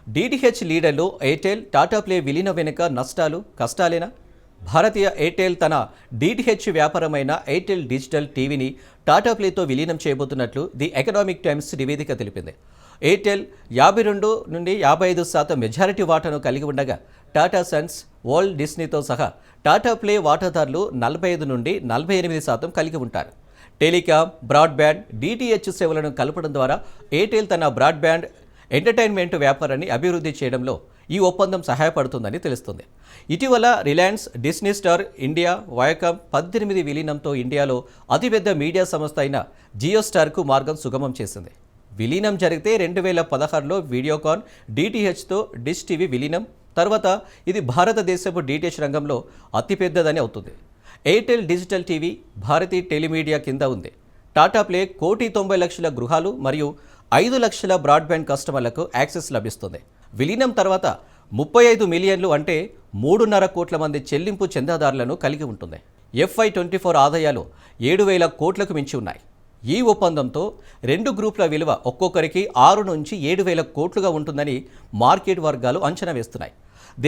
DTH లీడర్లు Airtel, Tata play విలీన వెనుక నష్టాలు, కష్టాలేనా? భారతీయ ఎయిర్టెల్ తన డీటీహెచ్ వ్యాపారమైన ఎయిర్టెల్ డిజిటల్ టీవీని టాటా ప్లేతో విలీనం చేయబోతున్నట్లు ది ఎకనామిక్ టైమ్స్ నివేదిక తెలిపింది. ఎయిర్టెల్ 52 నుండి 55% మెజారిటీ వాటాను కలిగి ఉండగా టాటా సన్స్, వరల్డ్ డిస్నీతో సహా టాటా ప్లే వాటాదారులు 45 నుండి 48% కలిగి ఉంటారు. టెలికాం, బ్రాడ్బ్యాండ్, డీటీహెచ్ సేవలను కలపడం ద్వారా ఎయిర్టెల్ తన బ్రాడ్బ్యాండ్ ఎంటర్టైన్మెంట్ వ్యాపారాన్ని అభివృద్ధి చేయడంలో ఈ ఒప్పందం సహాయపడుతుందని తెలుస్తుంది. ఇటీవల Reliance, Disney star India, Viacom 18 విలీనంతో ఇండియాలో అతిపెద్ద మీడియా సంస్థ అయిన జియో స్టార్కు మార్గం సుగమం చేసింది. విలీనం జరిగితే 2016లో వీడియోకాన్, డీటీహెచ్తో డిష్ టీవీ విలీనం తర్వాత ఇది భారతదేశపు డీటీహెచ్ రంగంలో అతిపెద్దదని అవుతుంది. Airtel digital TV Bharti Telemedia కింద ఉంది. టాటా ప్లే 1,90,00,000 గృహాలు మరియు 5 లక్షల బ్రాడ్బ్యాండ్ కస్టమర్లకు యాక్సెస్ లభిస్తుంది. విలీనం తర్వాత 35 మిలియన్లు అంటే 3.5 కోట్ల మంది చెల్లింపు చందాదారులను కలిగి ఉంటుంది. FY24 ఆదాయాలు 7,000 కోట్లకు మించి ఉన్నాయి. ఈ ఒప్పందంతో రెండు గ్రూపుల విలువ ఒక్కొక్కరికి 6 నుంచి 7,000 కోట్లుగా ఉంటుందని మార్కెట్ వర్గాలు అంచనా వేస్తున్నాయి.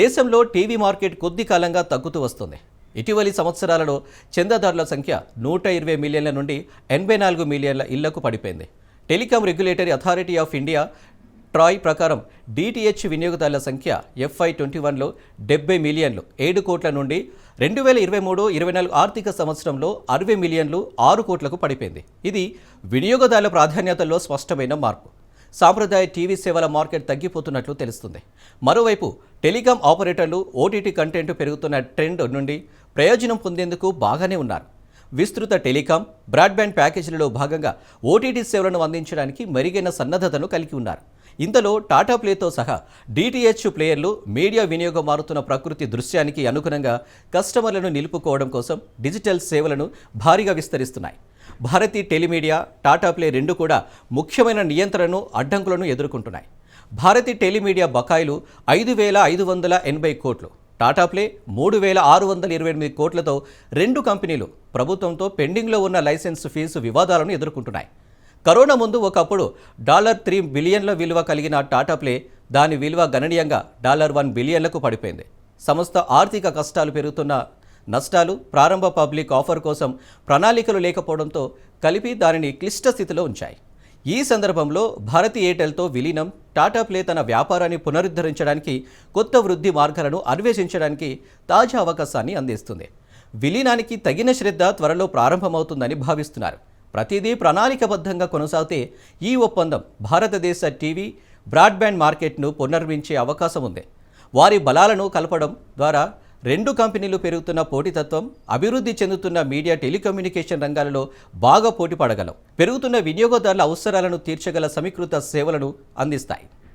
దేశంలో టీవీ మార్కెట్ కొద్ది కాలంగా తగ్గుతూ వస్తుంది. ఇటీవలి సంవత్సరాలలో చందాదారుల సంఖ్య 120 మిలియన్ల నుండి 84 మిలియన్ల ఇళ్లకు పడిపోయింది. Telecom regulatory authority of India Troy ప్రకారం డీటీహెచ్ వినియోగదారుల సంఖ్య FY21లో 70 మిలియన్లు 7 కోట్ల నుండి 2023-24 ఆర్థిక సంవత్సరంలో 60 మిలియన్లు 6 కోట్లకు పడిపోయింది. ఇది వినియోగదారుల ప్రాధాన్యతల్లో స్పష్టమైన మార్పు. సాంప్రదాయ టీవీ సేవల మార్కెట్ తగ్గిపోతున్నట్లు తెలుస్తుంది. మరోవైపు టెలికాం ఆపరేటర్లు ఓటీటీ కంటెంట్ పెరుగుతున్న ట్రెండ్ నుండి ప్రయోజనం పొందేందుకు బాగానే ఉన్నారు. విస్తృత టెలికాం, బ్రాడ్బ్యాండ్ ప్యాకేజీలలో భాగంగా ఓటీటీ సేవలను అందించడానికి మెరుగైన సన్నద్ధతను కలిగి ఉన్నారు. ఇంతలో టాటా ప్లేతో సహా డీటీహెచ్ ప్లేయర్లు మీడియా వినియోగం మారుతున్న ప్రకృతి దృశ్యానికి అనుగుణంగా కస్టమర్లను నిలుపుకోవడం కోసం డిజిటల్ సేవలను భారీగా విస్తరిస్తున్నాయి. భారతీ టెలిమీడియా, టాటా ప్లే రెండు కూడా ముఖ్యమైన నియంత్రణను, అడ్డంకులను ఎదుర్కొంటున్నాయి. భారతీ టెలిమీడియా బకాయిలు 5,580 కోట్లు, టాటా ప్లే 3,628 కోట్లతో రెండు కంపెనీలు ప్రభుత్వంతో పెండింగ్లో ఉన్న లైసెన్స్ ఫీజు వివాదాలను ఎదుర్కొంటున్నాయి. కరోనా ముందు ఒకప్పుడు $3 బిలియన్ల విలువ కలిగిన టాటా ప్లే దాని విలువ గణనీయంగా $1 బిలియన్లకు పడిపోయింది. సంస్థ ఆర్థిక కష్టాలు, పెరుగుతున్న నష్టాలు, ప్రారంభ పబ్లిక్ ఆఫర్ కోసం ప్రణాళికలు లేకపోవడంతో కలిపి దానిని క్లిష్ట స్థితిలో ఉంచాయి. ఈ సందర్భంలో భారతీ ఎయిర్టెల్తో విలీనం టాటా ప్లే తన వ్యాపారాన్ని పునరుద్ధరించడానికి, కొత్త వృద్ధి మార్గాలను అన్వేషించడానికి తాజా అవకాశాన్ని అందిస్తుంది. విలీనానికి తగిన శ్రద్ధ త్వరలో ప్రారంభమవుతుందని భావిస్తున్నారు. ప్రతిదీ ప్రణాళికబద్ధంగా కొనసాగితే ఈ ఒప్పందం భారతదేశ టీవీ, బ్రాడ్బ్యాండ్ మార్కెట్ను పునర్మించే అవకాశం ఉంది. వారి బలాలను కలపడం ద్వారా రెండు కంపెనీలు పెరుగుతున్న పోటీతత్వం, అభివృద్ధి చెందుతున్న మీడియా, టెలికమ్యూనికేషన్ రంగాలలో బాగా పోటీ పడగలవు. పెరుగుతున్న వినియోగదారుల అవసరాలను తీర్చగల సమీకృత సేవలను అందిస్తాయి.